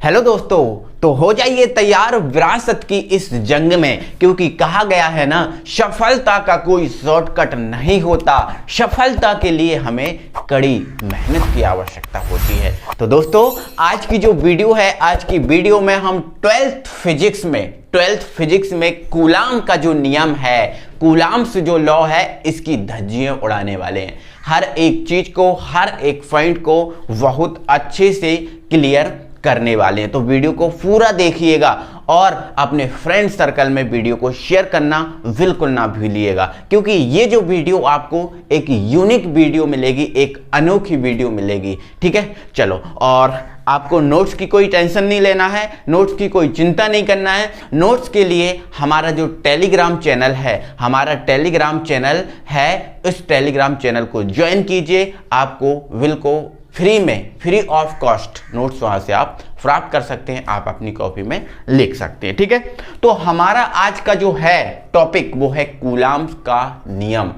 Hello दोस्तों, तो हो जाइए तैयार विरासत की इस जंग में, क्योंकि कहा गया है ना, सफलता का कोई शॉर्टकट नहीं होता। सफलता के लिए हमें कड़ी मेहनत की आवश्यकता होती है। तो दोस्तों, आज की जो वीडियो है, आज की वीडियो में हम 12th फिजिक्स में कूलाम का जो नियम है, कूलाम्स जो लॉ है, इसकी धज्जियां उड़ाने वाले हैं। हर एक चीज को, हर एक पॉइंट को बहुत अच्छे से क्लियर करने वाले हैं। तो वीडियो को पूरा देखिएगा और अपने फ्रेंड सर्कल में वीडियो को शेयर करना बिल्कुल ना भूलिएगा, क्योंकि ये जो वीडियो आपको एक यूनिक वीडियो मिलेगी, एक अनोखी वीडियो मिलेगी। ठीक है, चलो। और आपको नोट्स की कोई टेंशन नहीं लेना है, नोट्स की कोई चिंता नहीं करना है। नोट्स के लिए हमारा जो टेलीग्राम चैनल है, हमारा टेलीग्राम चैनल है, उस टेलीग्राम चैनल को ज्वाइन कीजिए। आपको बिल्कुल फ्री ऑफ कॉस्ट नोट्स वहां से आप प्राप्त कर सकते हैं, आप अपनी कॉपी में लिख सकते हैं। ठीक है, तो हमारा आज का जो है टॉपिक वो है कूलाम्स का नियम,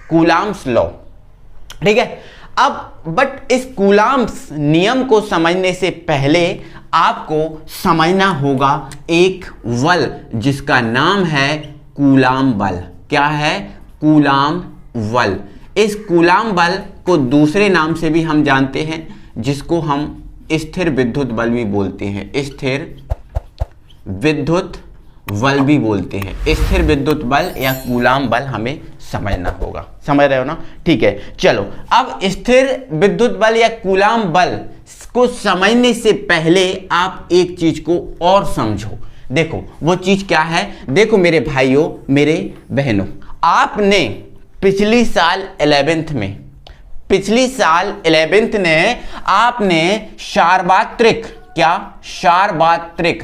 कूलाम्स लॉ। ठीक है, अब बट इस कूलाम्स नियम को समझने से पहले आपको समझना होगा एक बल जिसका नाम है कूलाम बल। क्या है? कूलाम बल। इस कूलाम बल को दूसरे नाम से भी हम जानते हैं, जिसको हम स्थिर विद्युत बल भी बोलते हैं। स्थिर विद्युत बल भी बोलते हैं। स्थिर विद्युत बल या कूलाम बल हमें समझना होगा। समझ रहे हो ना? ठीक है, चलो। अब स्थिर विद्युत बल या कूलाम बल को समझने से पहले आप एक चीज को और समझो। देखो वो चीज क्या है। देखो मेरे भाइयों, मेरे बहनों, आपने पिछली साल 11th में आपने सार्वत्रिक, क्या सार्वत्रिक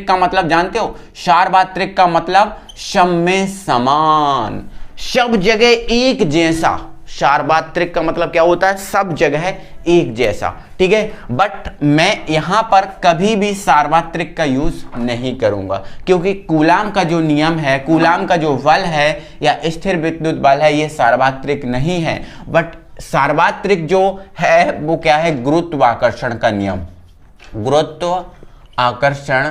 का मतलब जानते हो? सार्वत्रिक का मतलब सब में समान, सब जगह एक जैसा। सार्वत्रिक का मतलब क्या होता है? सब जगह एक जैसा। ठीक है, बट मैं यहां पर कभी भी सार्वत्रिक का यूज नहीं करूंगा, क्योंकि कूलाम का जो नियम है, कूलाम का जो बल है या स्थिर विद्युत बल है, ये सार्वत्रिक नहीं है। बट सार्वत्रिक जो है वो क्या है? गुरुत्वाकर्षण का नियम। गुरुत्वाकर्षण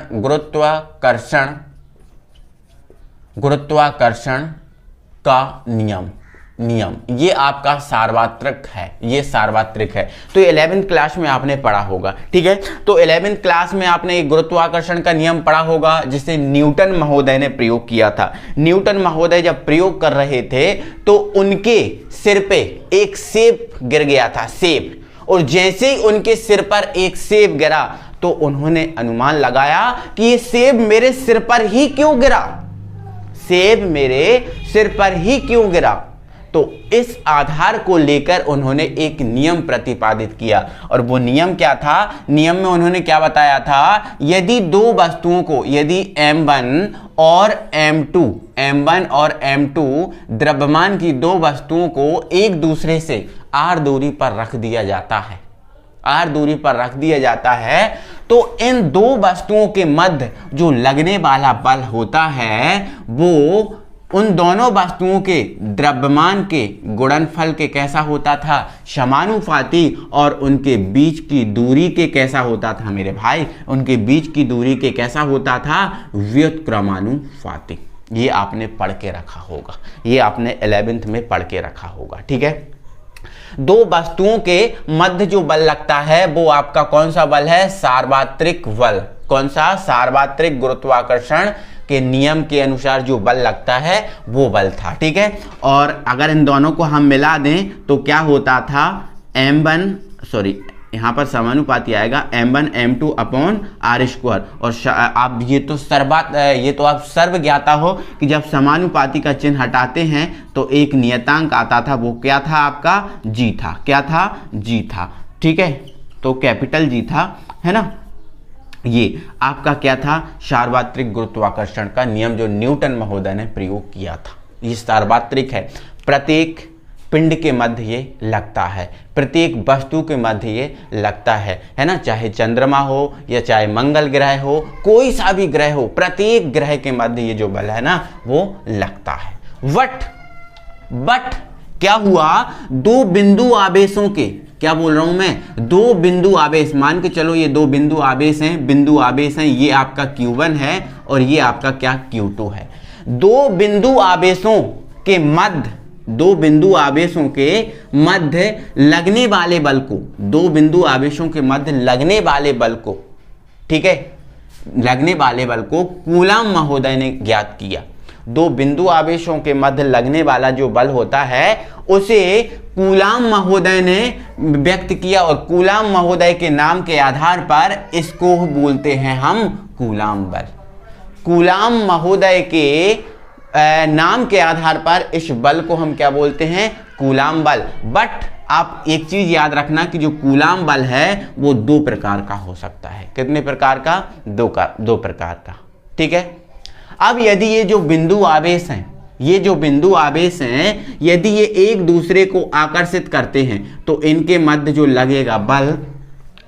का नियम ये आपका सार्वत्रिक है, ये सार्वत्रिक है। तो 11th क्लास में आपने पढ़ा होगा। ठीक है, तो 11th क्लास में आपने गुरुत्वाकर्षण का नियम पढ़ा होगा, जिसे न्यूटन महोदय ने प्रयोग किया था। न्यूटन महोदय जब प्रयोग कर रहे थे तो उनके सिर पे एक सेब गिर गया था, सेब। और जैसे ही उनके सिर पर एक सेब गिरा तो उन्होंने अनुमान लगाया कि ये सेब मेरे सिर पर ही क्यों गिरा, सेब मेरे सिर पर ही क्यों गिरा। तो इस आधार को लेकर उन्होंने एक नियम प्रतिपादित किया। और वो नियम क्या था? नियम में उन्होंने क्या बताया था? यदि दो वस्तुओं को, यदि m1 और m2 द्रव्यमान की दो वस्तुओं को एक दूसरे से r दूरी पर रख दिया जाता है, तो इन दो वस्तुओं के मध्य जो लगने वाला बल होता है वो उन दोनों वस्तुओं के द्रव्यमान के गुणनफल के कैसा होता था? समानुपाती। और उनके बीच की दूरी के कैसा होता था मेरे भाई? उनके बीच की दूरी के कैसा होता था? व्युत्क्रमानुपाती। ये आपने पढ़ के रखा होगा, ये आपने 11th में पढ़ के रखा होगा। ठीक है, दो वस्तुओं के मध्य जो बल लगता है वो आपका कौन सा बल है? सार्वत्रिक बल। कौन सा? सार्वत्रिक गुरुत्वाकर्षण के नियम के अनुसार जो बल लगता है वो बल था। ठीक है, और अगर इन दोनों को हम मिला दें तो क्या होता था? यहाँ पर समानुपाती आएगा m1 m2 अपॉन r²। और आप ये तो आप सर्व ज्ञाता हो कि जब समानुपाती का चिन्ह हटाते हैं तो एक नियतांक आता था, वो क्या था? आपका g था। क्या था? g था। ठीक है, तो कैपिटल G था, है ना। ये आपका क्या था? सार्वत्रिक गुरुत्वाकर्षण का नियम जो न्यूटन महोदय ने प्रयोग किया था। ये सार्वत्रिक है, प्रत्येक पिंड के मध्य ये लगता है, प्रत्येक वस्तु के मध्य ये लगता है ना। चाहे चंद्रमा हो या चाहे मंगल ग्रह हो, कोई सा भी ग्रह हो, प्रत्येक ग्रह के मध्य ये जो बल है ना वो लगता है। बट क्या हुआ, दो बिंदु आवेशों के, क्या बोल रहा हूं मैं, दो बिंदु आवेश, मान के चलो ये दो बिंदु आवेश हैं, बिंदु आवेश हैं, ये आपका Q1 है और ये आपका क्या Q2 है। दो बिंदु आवेशों के मध्य, दो बिंदु आवेशों के मध्य लगने वाले बल को, दो बिंदु आवेशों के मध्य लगने वाले बल को, ठीक है, लगने वाले बल को कूलाम महोदय ने ज्ञात किया। दो बिंदु आवेशों के मध्य लगने वाला जो बल होता है उसे कूलाम महोदय ने व्यक्त किया और कूलाम महोदय के नाम के आधार पर इसको बोलते हैं हम कूलाम बल। कूलाम महोदय के नाम के आधार पर इस बल को हम क्या बोलते हैं, कूलाम बल। बट आप एक चीज याद रखना कि जो कूलाम बल है वो दो प्रकार का हो सकता है। कितने प्रकार का, दो प्रकार का, ठीक है। अब यदि ये जो बिंदु आवेश हैं, ये जो बिंदु आवेश हैं, यदि ये एक दूसरे को आकर्षित करते हैं तो इनके मध्य जो लगेगा बल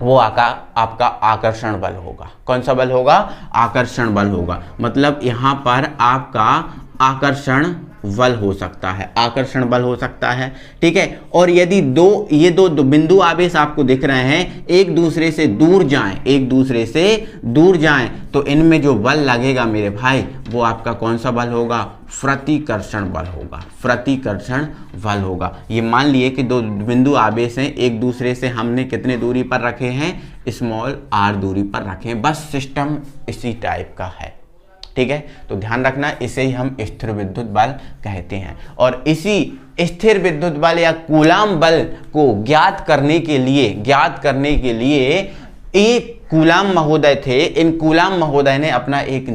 वो आपका आकर्षण बल होगा। कौन सा बल होगा, आकर्षण बल होगा। मतलब यहां पर आपका आकर्षण बल हो सकता है, आकर्षण बल हो सकता है, ठीक है। और यदि ये दो बिंदु आवेश आपको दिख रहे हैं एक दूसरे से दूर जाएं, एक दूसरे से दूर जाएं तो इनमें जो बल लगेगा मेरे भाई वो आपका कौन सा बल होगा, प्रतिकर्षण बल होगा, प्रतिकर्षण बल होगा। ये मान लिए कि दो बिंदु आवेश हैं, एक दूसरे से हमने कितने दूरी पर रखे हैं, स्मॉल r दूरी पर रखे हैं, बस सिस्टम इसी टाइप का है, ठीक है। तो ध्यान रखना, इसे ही हम स्थिर विद्युत बल कहते हैं। और इसी स्थिर विद्युत बल या कूलाम बल को ज्ञात करने के लिए एक कूलाम महोदय थे, इन कूलाम महोदय ने अपना एक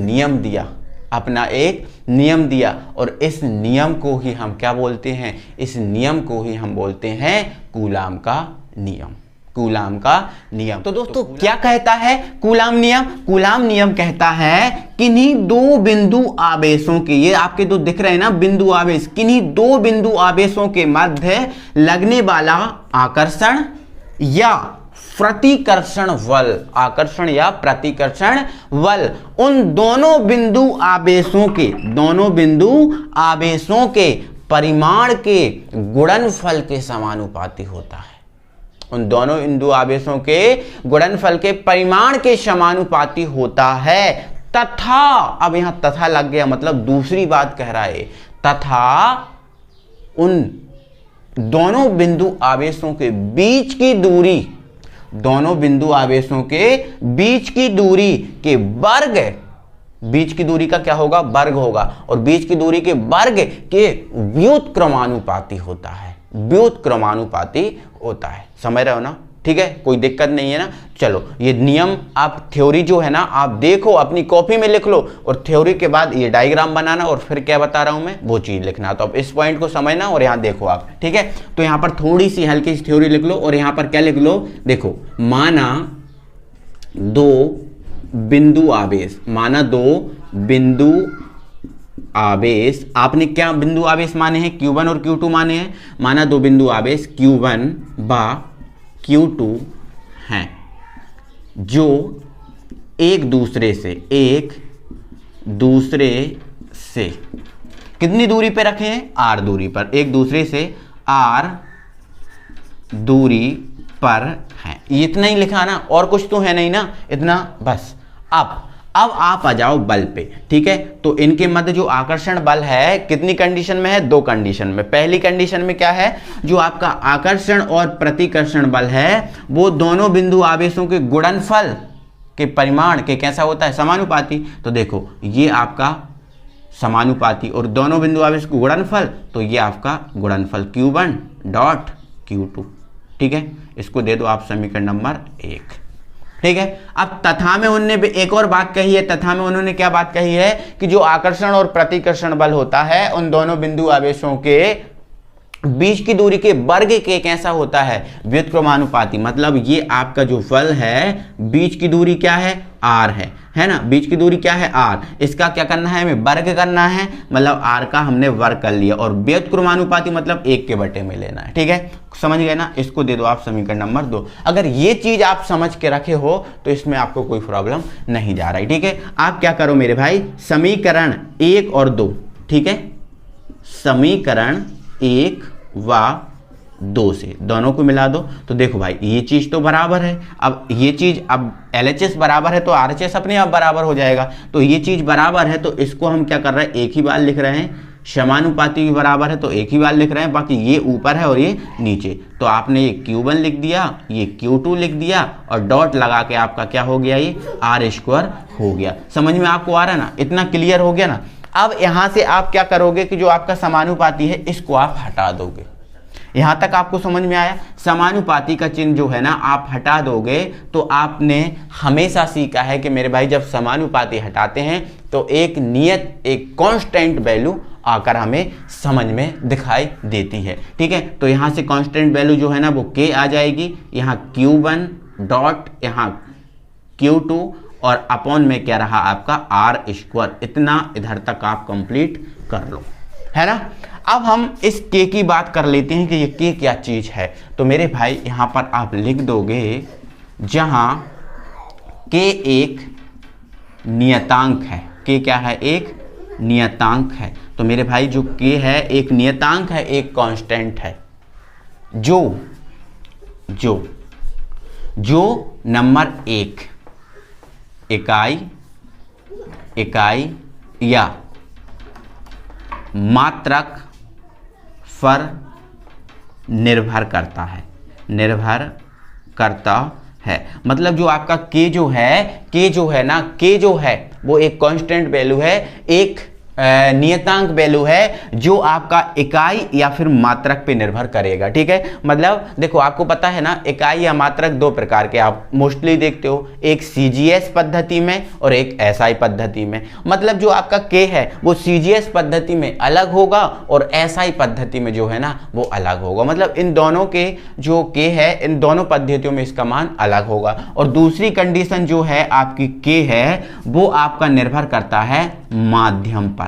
नियम दिया और इस नियम को ही हम क्या बोलते हैं, इस नियम को ही हम बोलते हैं कूलाम का नियम, कूलाम का नियम। तो दोस्तों क्या कहता है कूलाम नियम, कूलाम नियम कहता है किन्हीं दो बिंदु आवेशों के, ये आपके दो दिख रहे हैं ना बिंदु आवेश, किन्हीं दो बिंदु आवेशों के मध्य लगने वाला आकर्षण या प्रतिकर्षण बल, आकर्षण या प्रतिकर्षण बल उन दोनों बिंदु आवेशों के परिमाण के गुणनफल के समानुपाती होता है। उन दोनों बिंदु आवेशों के गुणनफल के परिमाण के समानुपाती होता है तथा, अब यहां तथा लग गया मतलब दूसरी बात कह रहा है, तथा उन दोनों बिंदु आवेशों के बीच की दूरी, दोनों बिंदु आवेशों के बीच की दूरी के वर्ग, बीच की दूरी का क्या होगा, वर्ग होगा, और बीच की दूरी के वर्ग के व्युत्क्रमानुपाती होता है, व्युत्क्रमानुपाती होता है। समझ रहे हो ना, ठीक है, कोई दिक्कत नहीं है ना। चलो ये नियम आप थ्योरी जो है ना आप देखो, अपनी कॉपी में लिख लो और थ्योरी के बाद ये डायग्राम बनाना और फिर क्या बता रहा हूं मैं वो चीज लिखना। तो अब इस पॉइंट को समझना और यहां देखो आप, ठीक है। तो यहां पर थोड़ी सी हल्की सी थ्योरी लिख लो और यहां पर क्या लिख लो, देखो माना दो बिंदु आवेश, माना दो बिंदु आवेश, आपने क्या बिंदु आवेश माने हैं, Q1 और Q2 माने हैं। माना दो बिंदु आवेश Q1 बा Q2 हैं जो एक दूसरे से कितनी दूरी पे रखे हैं, R दूरी पर, एक दूसरे से R दूरी पर हैं। इतना ही लिखा ना, और कुछ तो है नहीं ना, इतना बस। अब आप आ जाओ बल पे, ठीक है। तो इनके मध्य जो आकर्षण बल है कितनी कंडीशन में है, दो कंडीशन में। पहली कंडीशन में क्या है, जो आपका आकर्षण और प्रतिकर्षण बल है वो दोनों बिंदु आवेशों के गुणनफल के परिमाण के कैसा होता है, समानुपाती। तो देखो ये आपका समानुपाती और दोनों बिंदु आवेश को गुणनफल, तो ये आपका गुणनफल Q1 डॉट Q2, ठीक है। इसको दे दो आप समीकरण नंबर 1, ठीक है। अब तथा में उन्होंने एक और बात कही है, तथा में उन्होंने क्या बात कही है कि जो आकर्षण और प्रतिकर्षण बल होता है उन दोनों बिंदु आवेशों के बीच की दूरी के वर्ग के कैसा होता है, व्युत्क्रमानुपाती। मतलब ये आपका जो बल है बीच की दूरी क्या है, R है ना, बीच की दूरी क्या है, R। इसका क्या करना है, हमें वर्ग करना है, मतलब R का हमने वर्ग कर लिया, और व्युत्क्रमानुपाती मतलब 1 के बटे में लेना है, ठीक है। समझ गए ना, इसको दे दो आप समीकरण नंबर 2। अगर ये चीज आप समझ के रखे हो तो इसमें आपको कोई प्रॉब्लम नहीं जा रहा है, ठीक है। आप क्या करो मेरे भाई, समीकरण 1 और 2, ठीक है, समीकरण 1 व 2 से, दोनों को मिला दो तो देखो भाई ये चीज तो बराबर है। अब ये चीज, अब LHS बराबर है तो RHS अपने आप बराबर हो जाएगा। तो ये चीज बराबर है तो इसको हम क्या कर रहे हैं, एक ही बार लिख रहे हैं। समानुपाती भी बराबर है तो एक ही बार लिख रहे हैं, बाकी ये ऊपर है और ये नीचे। तो आपने ये Q1 लिख दिया, ये Q2 लिख दिया और डॉट लगा के आपका क्या हो गया, ये R² हो गया। समझ में आपको आ रहा है ना, इतना क्लियर हो गया ना। अब यहां से आप क्या करोगे कि जो आपका समानुपाती है इसको आप हटा दोगे। यहां तक आपको समझ में आया। समानुपाती का चिन्ह जो है ना आप हटा दोगे तो आपने हमेशा सीखा है कि मेरे भाई जब समानुपाती हटाते हैं तो एक नियत, एक कांस्टेंट वैल्यू आकर हमें समझ में दिखाई देती है। ठीक है, तो यहां से कांस्टेंट वैल्यू जो है ना वो K आ जाएगी, यहाँ Q1 डॉट यहाँ Q2 और अपॉन में क्या रहा आपका R²। इतना इधर तक आप कंप्लीट कर लो, है ना। अब हम इस K की बात कर लेते हैं कि ये K क्या चीज है। तो मेरे भाई यहां पर आप लिख दोगे, जहां K एक नियतांक है। K क्या है, एक नियतांक है। तो मेरे भाई जो K है एक नियतांक है, एक कांस्टेंट है, जो नंबर 1 इकाई या मात्रक पर निर्भर करता है। मतलब जो आपका K जो है वो एक कांस्टेंट वैल्यू है, एक नियतांक वैल्यू है जो आपका इकाई या फिर मात्रक पे निर्भर करेगा। ठीक है, मतलब देखो आपको पता है ना इकाई या मात्रक दो प्रकार के आप मोस्टली देखते हो, एक CGS पद्धति में और एक SI पद्धति में। मतलब जो आपका K है वो CGS पद्धति में अलग होगा और SI पद्धति में जो है ना वो अलग होगा। मतलब इन दोनों के जो K है इन दोनों पद्धतियों में इसका मान अलग होगा। और दूसरी कंडीशन जो है आपकी K है वो आपका निर्भर करता है माध्यम पर।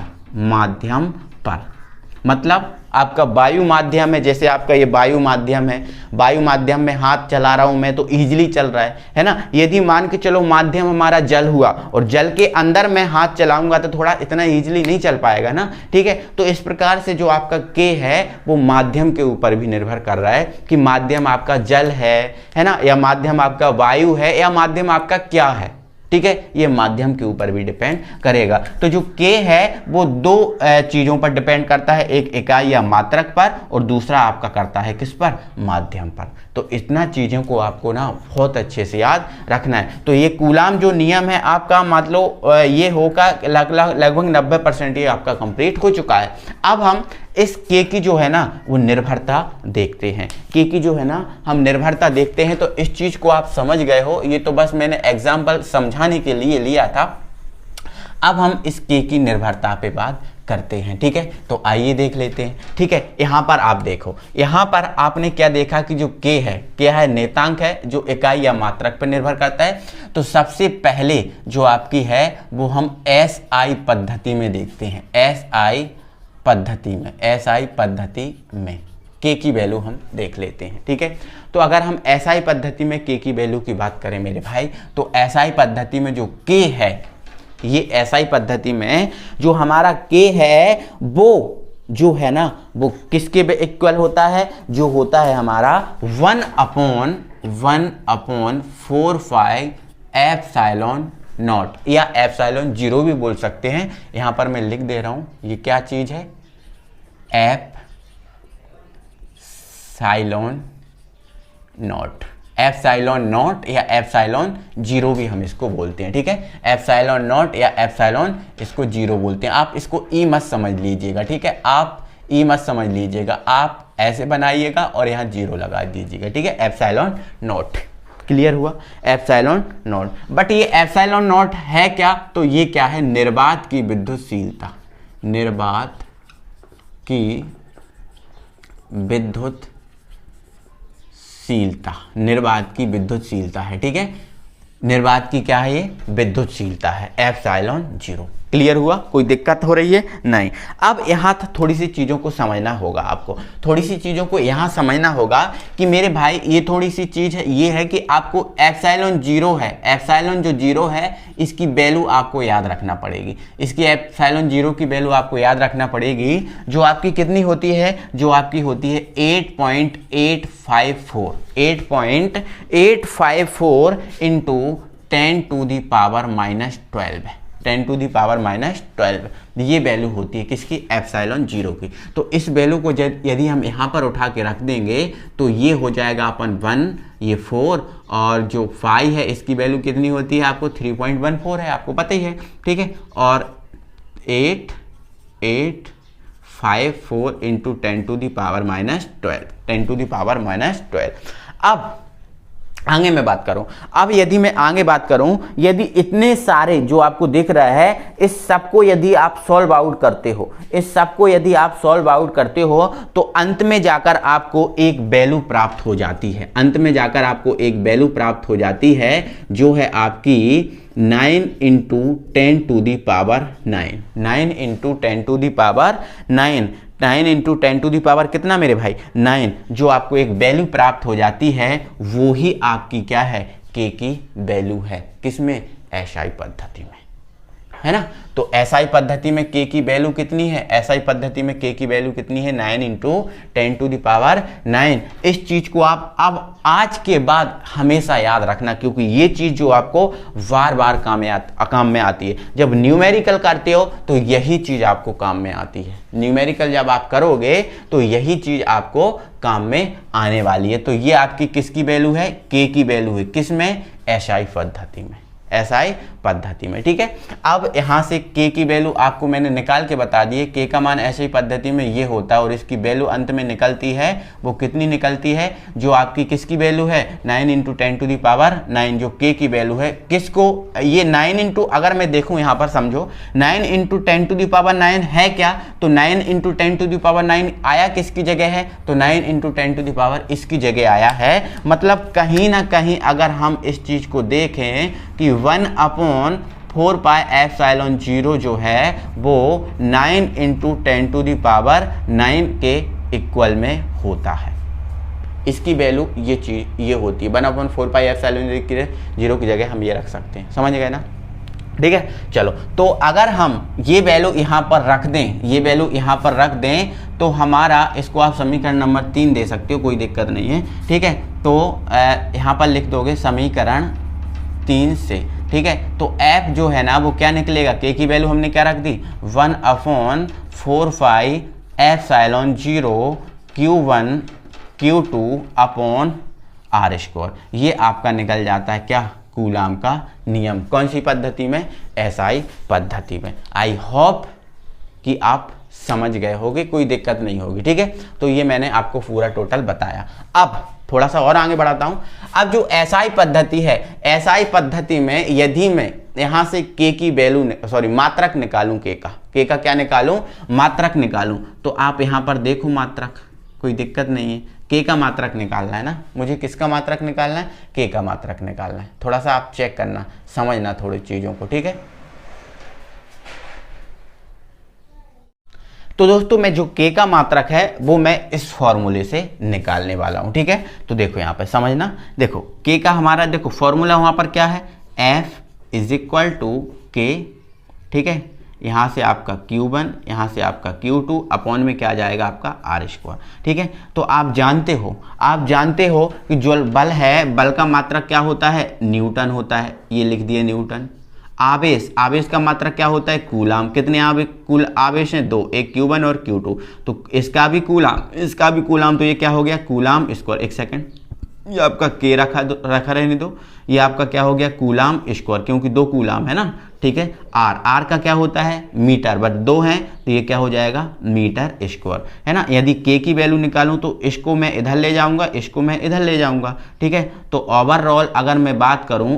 मतलब आपका वायु माध्यम है, जैसे आपका ये वायु माध्यम है, वायु माध्यम में हाथ चला रहा हूं मैं तो इजीली चल रहा है ना। यदि मान के चलो माध्यम हमारा जल हुआ और जल के अंदर मैं हाथ चलाऊंगा तो थोड़ा इतना इजीली नहीं चल पाएगा ना। ठीक है, तो इस प्रकार से जो आपका K है वो माध्यम के ऊपर भी निर्भर कर रहा है कि माध्यम आपका जल है ना, या माध्यम आपका वायु है, या माध्यम आपका क्या है। ठीक है, ये माध्यम के ऊपर भी डिपेंड करेगा। तो जो K है वो दो चीजों पर डिपेंड करता है, एक इकाई या मात्रक पर और दूसरा आपका करता है किस पर, माध्यम पर। तो इतना चीजों को आपको ना बहुत अच्छे से याद रखना है। तो ये कूलाम जो नियम है आपका मतलब ये होगा लगभग 90% ये आपका कंप्लीट हो चुका है। अब हम इस K की जो है ना वो निर्भरता देखते हैं। K की जो है ना हम निर्भरता देखते हैं। तो इस चीज को आप समझ गए हो, ये तो बस मैंने एग्जाम्पल समझाने के लिए लिया था। अब हम इस K की निर्भरता पे बात करते हैं। ठीक है, तो आइए देख लेते हैं। ठीक है, यहां पर आप देखो, यहां पर आपने क्या देखा कि जो K है क्या है, नेतांक है जो इकाई या मात्रक पर निर्भर करता है। तो सबसे पहले जो आपकी है वो हम SI पद्धति में देखते हैं। SI पद्धति में K की वैल्यू हम देख लेते हैं। ठीक है, तो अगर हम SI पद्धति में K की वैल्यू की बात करें मेरे भाई, तो SI पद्धति में जो K है, ये SI पद्धति में जो हमारा K है वो जो है ना वो किसके इक्वल होता है, जो होता है हमारा 1/4 एप्सिलॉन नॉट या एप्सिलॉन 0 भी बोल सकते हैं। यहां पर मैं लिख दे रहा हूं, ये क्या चीज है, एप्सिलॉन नॉट या एप्सिलॉन 0 भी हम इसको बोलते हैं। ठीक है, एप्सिलॉन नॉट या एप्सिलॉन इसको 0 बोलते हैं। आप इसको ई मत समझ लीजिएगा। ठीक है, आप ई मत समझ लीजिएगा, आप ऐसे बनाइएगा और यहाँ 0 लगा दीजिएगा। ठीक है, एप्सिलॉन नॉट। क्लियर हुआ, एप्सिलॉन नॉट। बट ये एप्सिलॉन नॉट है क्या, तो ये क्या है, निर्वात की विद्युतशीलता। निर्वात की विद्युतशीलता है। ठीक है, निर्वात की क्या है, ये विद्युतशीलता है, एप्सिलॉन 0। क्लियर हुआ? कोई दिक्कत हो रही है? नहीं। अब यहाँ थोड़ी सी चीज़ों को समझना होगा आपको, थोड़ी सी चीज़ों को यहाँ समझना होगा कि मेरे भाई ये थोड़ी सी चीज़ है, ये है कि आपको एप्सिलॉन जीरो है, एप्सिलॉन जो जीरो है इसकी वैल्यू आपको याद रखना पड़ेगी। इसकी एप्सिलॉन जीरो की वैल्यू आपको याद रखना पड़ेगी, जो आपकी कितनी होती है, जो आपकी होती है 8.854, 8.854 इंटू 10⁻⁻12 है, 10⁻⁻12 ये वैल्यू होती है किसकी? एप्सिलॉन जीरो की। तो इस वैल्यू को यदि हम यहाँ पर उठा के रख देंगे तो ये हो जाएगा अपन 1, ये 4, और जो 5 है इसकी वैल्यू कितनी होती है आपको? 3.14 है, आपको पता ही है, ठीक है। और 8.854 इंटू 10⁻⁻12, 10⁻⁻12। अब आगे मैं बात करूं, अब यदि मैं आगे बात करूं, यदि इतने सारे जो आपको दिख रहा है इस सबको यदि आप सॉल्व आउट करते हो, इस सबको यदि आप सॉल्व आउट करते हो तो अंत में जाकर आपको एक वैल्यू प्राप्त हो जाती है, अंत में जाकर आपको एक वैल्यू प्राप्त हो जाती है जो है आपकी 9 इंटू 10⁻9, 9 इंटू 10⁻9, 9 इंटू 10⁻, कितना मेरे भाई? 9, जो आपको एक वैल्यू प्राप्त हो जाती है वो ही आपकी क्या है? के की वैल्यू है, किसमें? एसआई पद्धति में, है ना। तो एसआई पद्धति में के की वैल्यू कितनी है? एसआई पद्धति में के की वैल्यू कितनी है? 9 इंटू 10⁻9। इस चीज को आप अब आज के बाद हमेशा याद रखना, क्योंकि ये चीज जो आपको बार बार काम में आती है। जब न्यूमेरिकल करते हो तो यही चीज आपको काम में आती है, न्यूमेरिकल जब आप करोगे तो यही चीज आपको काम में आने वाली है। तो ये आपकी किसकी वैल्यू है? के की वैल्यू है, किसमें? एसआई पद्धति में, एसआई पद्धति में, ठीक है। अब यहां से के की वैल्यू आपको मैंने निकाल के बता दी है, के का मान एसआई पद्धति में ये होता है और इसकी वैल्यू अंत में निकलती है, वो कितनी निकलती है? जो आपकी किसकी वैल्यू है? 9 इंटू 10⁻9, जो के की वैल्यू है, किसको? ये 9 इंटू, अगर मैं देखूं यहां पर समझो, 9 इंटू 10⁻9 है क्या? तो 9 इंटू 10⁻9 आया किसकी जगह है? तो 9 इंटू 10⁻, इसकी जगह आया है। मतलब कहीं ना कहीं अगर हम इस चीज को देखें कि 1/4 पाई एप्सिलॉन जीरो जो है वो 9 इंटू 10⁻9 के इक्वल में होता है। इसकी वैल्यू ये चीज ये होती है, 1/4 पाई एप्सिलॉन जीरो की जगह हम ये रख सकते हैं, समझ गए ना, ठीक है। चलो, तो अगर हम ये वैल्यू यहाँ पर रख दें, ये वैल्यू यहाँ पर रख दें तो हमारा, इसको आप समीकरण नंबर 3 दे सकते हो, कोई दिक्कत नहीं है, ठीक है। तो यहाँ पर लिख दोगे समीकरण 3 से, ठीक है। तो f जो है ना वो क्या निकलेगा? के की वैल्यू हमने क्या रख दी? 1/4 pi epsilon zero Q1 Q2 upon r², ये आपका निकल जाता है क्या? कूलाम का नियम। कौन सी पद्धति में? एसआई पद्धति में। आई होप कि आप समझ गए होगे, कोई दिक्कत नहीं होगी, ठीक है। तो ये मैंने आपको पूरा टोटल बताया। अब थोड़ा सा और आगे बढ़ाता हूं। अब जो एसआई पद्धति है, एसआई पद्धति में यदि मैं यहां से के की वैल्यू मात्रक निकालूं, के का क्या निकालूं? मात्रक निकालूं, तो आप यहां पर देखो मात्रक, कोई दिक्कत नहीं है। के का मात्रक निकालना है ना, मुझे किसका मात्रक निकालना है? के का मात्रक निकालना है। थोड़ा सा आप चेक करना, समझना थोड़ी चीजों को, ठीक है। तो दोस्तों मैं जो के का मात्रक है वो मैं इस फॉर्मूले से निकालने वाला हूं, ठीक है। तो देखो यहाँ पे समझना, देखो के का हमारा देखो फॉर्मूला वहां पर क्या है? F = K, ठीक है। यहाँ से आपका Q1, यहाँ से आपका Q2 अपॉन में क्या आ जाएगा? आपका r², ठीक है। तो आप जानते हो कि जो बल है, बल का मात्रक क्या होता है? न्यूटन होता है, ये लिख दिए न्यूटन। आवेश का मात्रक क्या होता है? कूलाम। कितने आवेश हैं? 2, एक Q1 और Q2। तो इसका भी कूलाम, तो ये क्या हो गया? Coulomb square. एक सेकंड, ये आपका के रखा रहने दो, ये आपका क्या हो गया? कूलाम स्क्वायर, क्योंकि 2 कूलाम है ना, ठीक है। आर का क्या होता है? मीटर, बट 2 हैं तो ये क्या हो जाएगा? मीटर स्क्वायर, है ना। यदि के की वैल्यू निकालूं तो इसको मैं इधर ले जाऊंगा, इसको मैं इधर ले जाऊंगा, ठीक है। तो ओवरऑल अगर मैं बात करूं,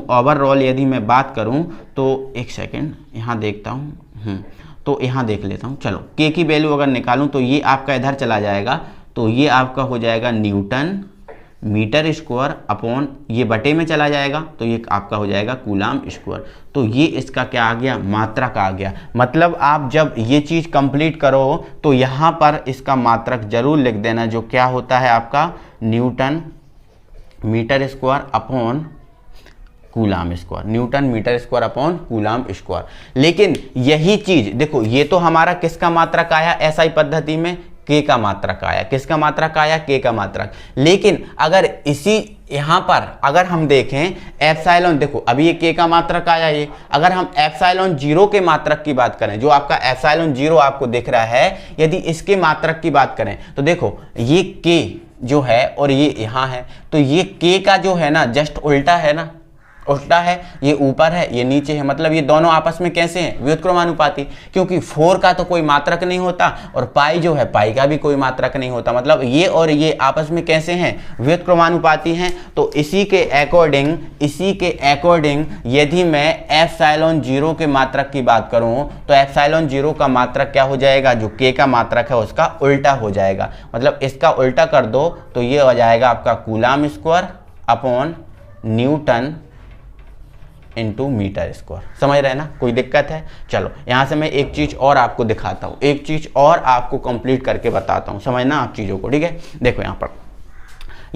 यदि मैं बात करूं तो एक सेकेंड यहाँ देखता हूँ, तो यहाँ देख लेता हूँ। चलो, के की वैल्यू अगर निकालूं तो ये आपका इधर चला जाएगा, तो ये आपका हो जाएगा न्यूटन, मीटर स्क्वायर अपॉन ये बटे में चला जाएगा तो ये आपका हो जाएगा कूलाम स्क्वायर। तो ये इसका क्या आ गया, मात्रक आ गया। मतलब आप जब ये चीज़ कंप्लीट करो तो यहाँ पर इसका मात्रक जरूर लिख देना, जो क्या होता है आपका newton metre square upon coulomb square, newton metre square upon coulomb square. लेकिन यही चीज देखो, ये तो हमारा किसका मात्रक आया एसआई पद्धति में, के का मात्रक आया। किसका मात्रक आया, के का मात्रक। लेकिन अगर इसी यहां पर अगर हम देखें एप्सिलॉन, देखो अभी ये के का मात्रक आया ये, अगर हम एप्सिलॉन जीरो के मात्रक की बात करें, जो आपका एप्सिलॉन जीरो आपको दिख रहा है, यदि इसके मात्रक की बात करें तो देखो ये के जो है और ये यहां है, तो ये के का जो है ना जस्ट उल्टा है ना, उल्टा है, ये ऊपर है ये नीचे है। मतलब ये दोनों आपस में कैसे हैं, व्युत्क्रमानुपाती, क्योंकि 4 का तो कोई मात्रक नहीं होता और पाई जो है पाई का भी कोई मात्रक नहीं होता। मतलब ये और ये आपस में कैसे हैं, व्युत्क्रमानुपाती हैं। तो इसी के अकॉर्डिंग यदि मैं एप्सिलॉन जीरो के मात्रक की बात करूं तो एप्सिलॉन जीरो का मात्रक क्या हो जाएगा, जो के का मात्रक है उसका उल्टा हो जाएगा। मतलब इसका उल्टा कर दो तो ये हो जाएगा आपका coulomb square upon newton into metre square. समझ रहे हैं ना, कोई दिक्कत है। चलो यहां से मैं एक चीज और आपको दिखाता हूं, एक चीज और आपको कंप्लीट करके बताता हूं, समझना आप चीजों को, ठीक है। देखो यहां पर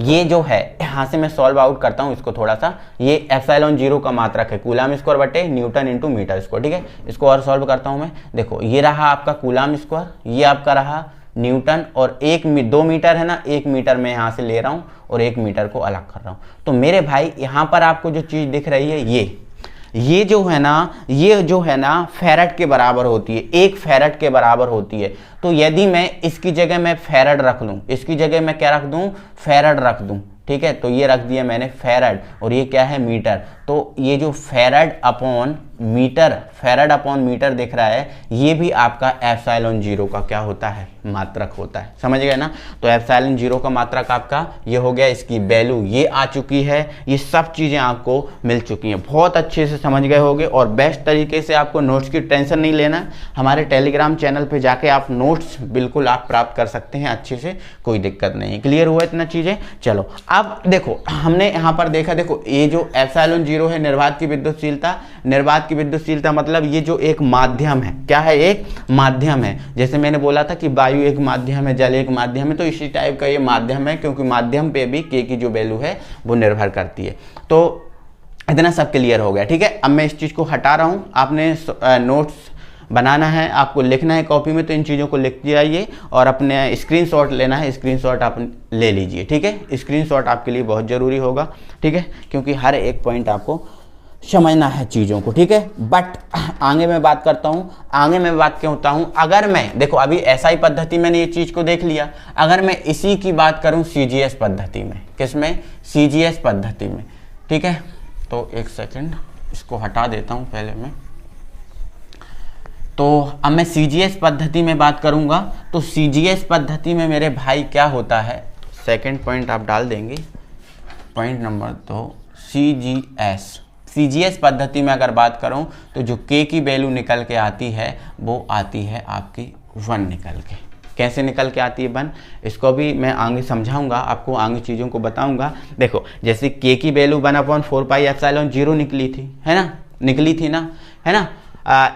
ये जो है, यहां से मैं सॉल्व आउट करता हूं इसको थोड़ा सा। ये एप्सिलॉन जीरो का मात्रक है कूलाम स्क्वायर बटे न्यूटन इंटू मीटर स्क्वायर, ठीक है। इसको और सॉल्व करता हूं मैं। देखो ये रहा आपका कूलाम स्क्वायर, ये आपका रहा न्यूटन, और 2 मीटर है ना, 1 मीटर मैं यहाँ से ले रहा हूँ और 1 मीटर को अलग कर रहा हूँ। तो मेरे भाई यहाँ पर आपको जो चीज़ दिख रही है ये जो है ना फैरड के बराबर होती है, 1 फैरड के बराबर होती है। तो यदि मैं इसकी जगह मैं फैरड रख लूँ, इसकी जगह मैं क्या रख दूँ, फैरड रख दूँ, ठीक है। तो ये रख दिया मैंने फैरड, और ये क्या है, मीटर। तो ये जो फैरड अपॉन मीटर दिख रहा है, ये भी आपका एप्सिलॉन जीरो का क्या होता है, मात्रक होता है। समझ गए ना। तो एप्सिलॉन जीरो का मात्रक आपका ये हो गया, इसकी वैल्यू ये आ चुकी है, ये सब चीज़ें आपको मिल चुकी हैं। बहुत अच्छे से समझ गए होंगे, और बेस्ट तरीके से आपको नोट्स की टेंशन नहीं लेना है। हमारे टेलीग्राम चैनल पर जाके आप नोट्स बिल्कुल आप प्राप्त कर सकते हैं अच्छे से, कोई दिक्कत नहीं। क्लियर हुआ इतना चीज़ें। चलो अब देखो हमने यहाँ पर देखा, देखो ये जो एप्सिलॉन जीरो है निर्वात की विद्युतशीलता, निर्वात की विद्युतशीलता मतलब ये जो एक माध्यम है, क्या है, एक माध्यम है। जैसे मैंने बोला था कि वायु एक माध्यम है, जल एक माध्यम है, तो इसी टाइप का ये माध्यम है, क्योंकि माध्यम पे भी के की जो वैल्यू है वो निर्भर करती है। तो इतना सब क्लियर हो गया, ठीक है। अब मैं इस चीज़ को हटा रहा हूँ। आपने नोट्स बनाना है, आपको लिखना है कॉपी में, तो इन चीज़ों को लिख जाइए और अपने स्क्रीनशॉट लेना है, स्क्रीनशॉट आप ले लीजिए, ठीक है। स्क्रीनशॉट आपके लिए बहुत ज़रूरी होगा, ठीक है, क्योंकि हर एक पॉइंट आपको समझना है चीज़ों को, ठीक है। बट आगे मैं बात करता हूँ, आगे मैं बात क्यों होता हूँ, अगर मैं देखो अभी एसआई पद्धति मैंने ये चीज़ को देख लिया, अगर मैं इसी की बात करूँ सीजीएस पद्धति में, किसमें, सीजीएस पद्धति में, ठीक है। तो एक सेकंड इसको हटा देता हूँ पहले मैं। तो अब मैं सीजीएस पद्धति में बात करूंगा, तो सीजीएस पद्धति में मेरे भाई क्या होता है, सेकंड पॉइंट आप डाल देंगे, पॉइंट नंबर 2, सीजीएस पद्धति में अगर बात करूं तो जो के की वैल्यू निकल के आती है वो आती है आपकी 1 निकल के। कैसे निकल के आती है 1, इसको भी मैं आगे समझाऊंगा, आपको आगे चीज़ों को बताऊंगा। देखो जैसे के की वैल्यू 1/4 पाई एप्सिलॉन जीरो निकली थी, है ना, निकली थी ना, है ना,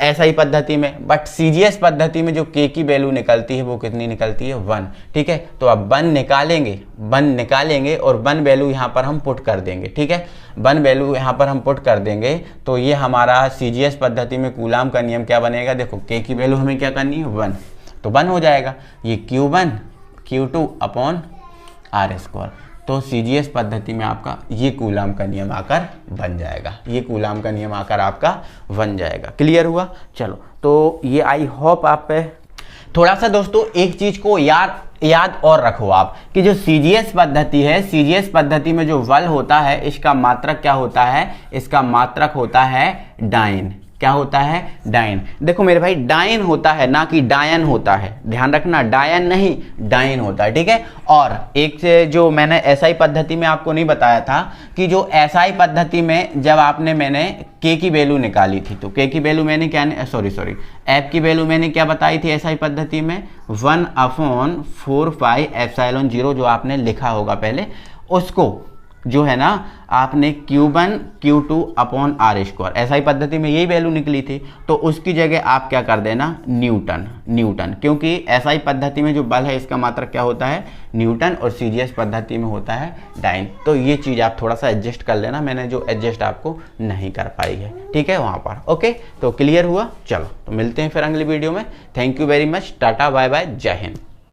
एसआई पद्धति में। बट सीजीएस पद्धति में जो के की वैल्यू निकलती है वो कितनी निकलती है, 1, ठीक है। तो अब 1 निकालेंगे और 1 वैल्यू यहाँ पर हम पुट कर देंगे, ठीक है। 1 वैल्यू यहाँ पर हम पुट कर देंगे तो ये हमारा सीजीएस पद्धति में कूलाम का नियम क्या बनेगा, देखो के की वैल्यू हमें क्या करनी है, 1, तो 1 हो जाएगा, ये Q1 Q2 अपॉन R²। तो सीजीएस पद्धति में आपका ये कूलाम का नियम आकर बन जाएगा, ये कूलाम का नियम आकर आपका बन जाएगा। क्लियर हुआ। चलो तो ये आई होप आप पे थोड़ा सा दोस्तों एक चीज को याद और रखो आप, कि जो सीजीएस पद्धति है, सीजीएस पद्धति में जो बल होता है इसका मात्रक क्या होता है, इसका मात्रक होता है डाइन। क्या होता है, डाइन। देखो मेरे भाई डाइन होता है, ना कि डायन होता है, ध्यान रखना, डायन नहीं डाइन होता है, ठीक है। और एक से जो मैंने एसआई पद्धति में आपको नहीं बताया था, कि जो एसआई पद्धति में जब मैंने के की वैल्यू निकाली थी, तो के की वैल्यू मैंने क्या, एफ की वैल्यू मैंने क्या बताई थी एसआई पद्धति में, 1/4 पाई एप्सिलॉन जीरो, जो आपने लिखा होगा पहले, उसको जो है ना आपने Q1 Q2 upon are square, SI पद्धति में यही वैल्यू निकली थी, तो उसकी जगह आप क्या कर देना न्यूटन, क्योंकि एसआई पद्धति में जो बल है इसका मात्रक क्या होता है न्यूटन, और सीजीएस पद्धति में होता है डाइन। तो ये चीज़ आप थोड़ा सा एडजस्ट कर लेना, मैंने जो एडजस्ट आपको नहीं कर पाई है, ठीक है वहाँ पर। ओके, तो क्लियर हुआ। चलो तो मिलते हैं फिर अगली वीडियो में। Thank you very much, tata bye bye, जय हिंद।